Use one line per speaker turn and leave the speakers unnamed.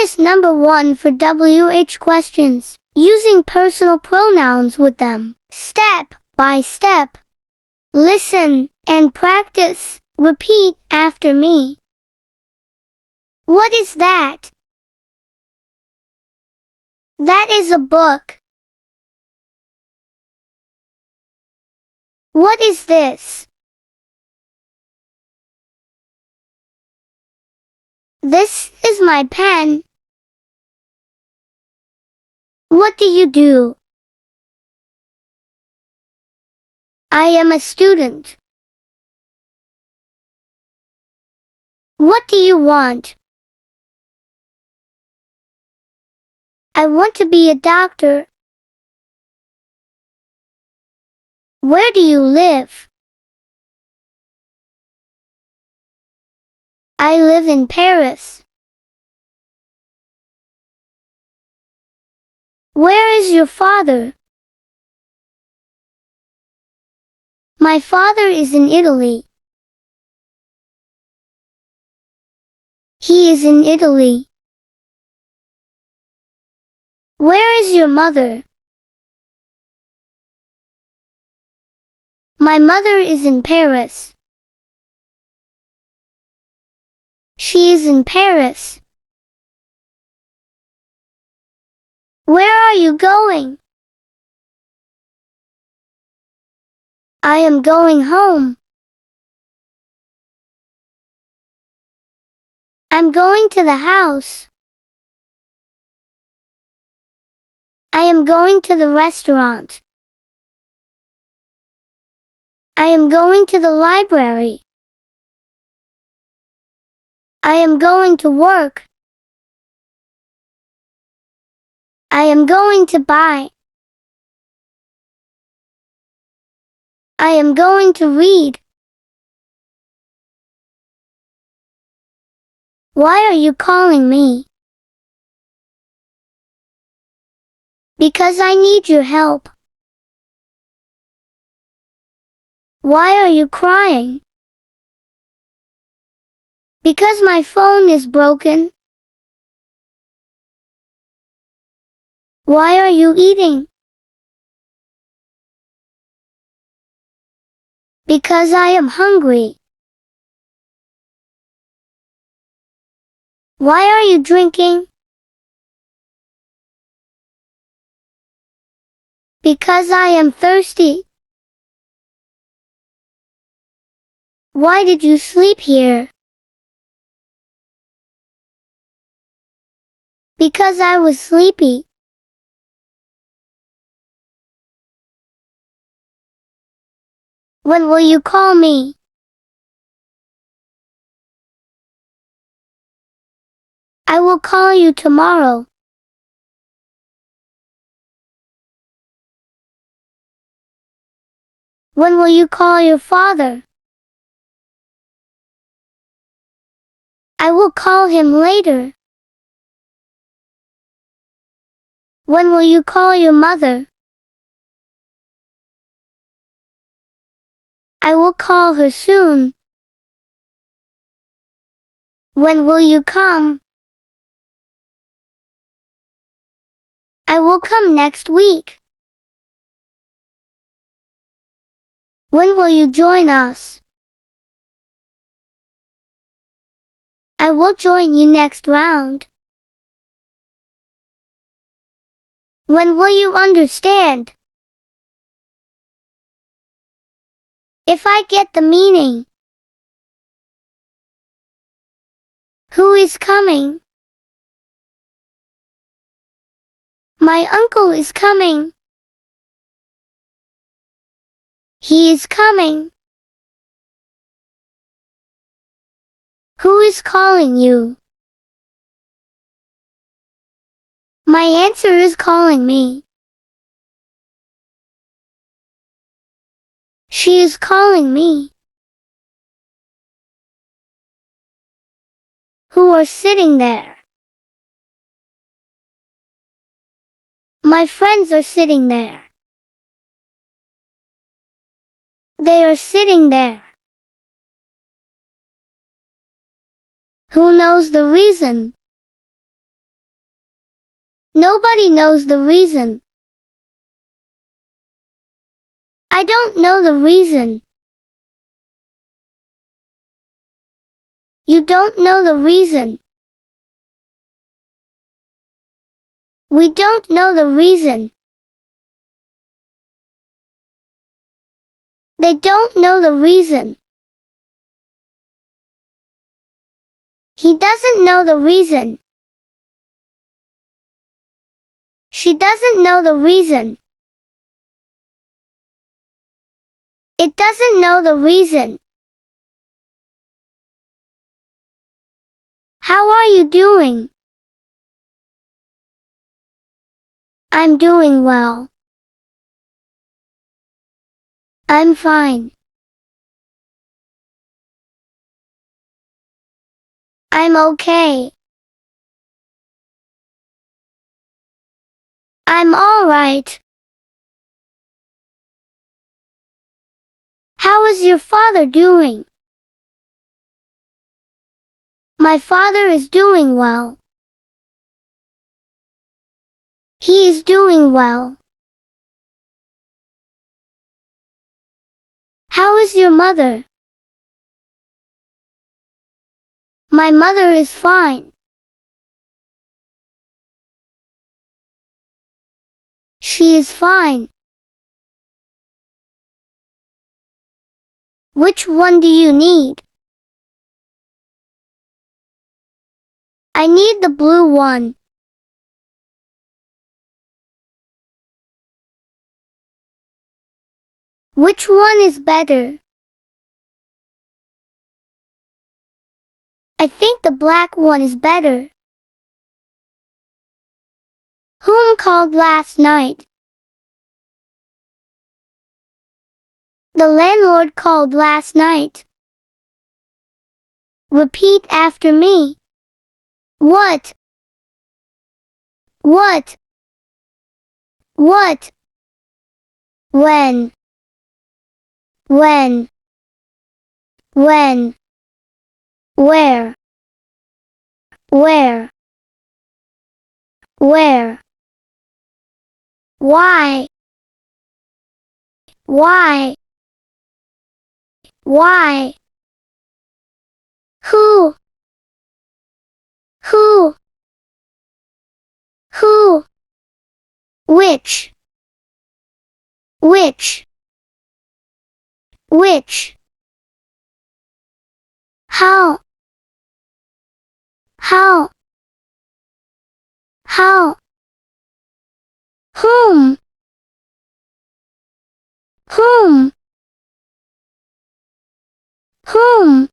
Practice number 1 for WH questions, using personal pronouns with them, step by step. Listen and practice. Repeat after me. What is that? That is a book. What is this? This is my pen. What do you do? I am a student. What do you want? I want to be a doctor. Where do you live? I live in Paris. Where is your father? My father is in Italy. He is in Italy. Where is your mother? My mother is in Paris. She is in Paris. Where are you going? I am going home. I'm going to the house. I am going to the restaurant. I am going to the library. I am going to work. I am going to buy. I am going to read. Why are you calling me? Because I need your help. Why are you crying? Because my phone is broken. Why are you eating? Because I am hungry. Why are you drinking? Because I am thirsty. Why did you sleep here? Because I was sleepy. When will you call me? I will call you tomorrow. When will you call your father? I will call him later. When will you call your mother? I will call her soon. When will you come? I will come next week. When will you join us? I will join you next round. When will you understand? If I get the meaning. Who is coming? My uncle is coming. He is coming. Who is calling you? My answer is calling me. She is calling me. Who are sitting there? My friends are sitting there. They are sitting there. Who knows the reason? Nobody knows the reason. I don't know the reason. You don't know the reason. We don't know the reason. They don't know the reason. He doesn't know the reason. She doesn't know the reason. It doesn't know the reason. How are you doing? I'm doing well. I'm fine. I'm okay. I'm all right. How is your father doing? My father is doing well. He is doing well. How is your mother? My mother is fine. She is fine. Which one do you need? I need the blue one. Which one is better? I think the black one is better. Whom called last night? The landlord called last night. Repeat after me. What? What? What? When? When? When? Where? Where? Where? Why? Why? Why? Who? Who? Who? Which? Which? Which? How? How? How? Whom? Whom? Whom?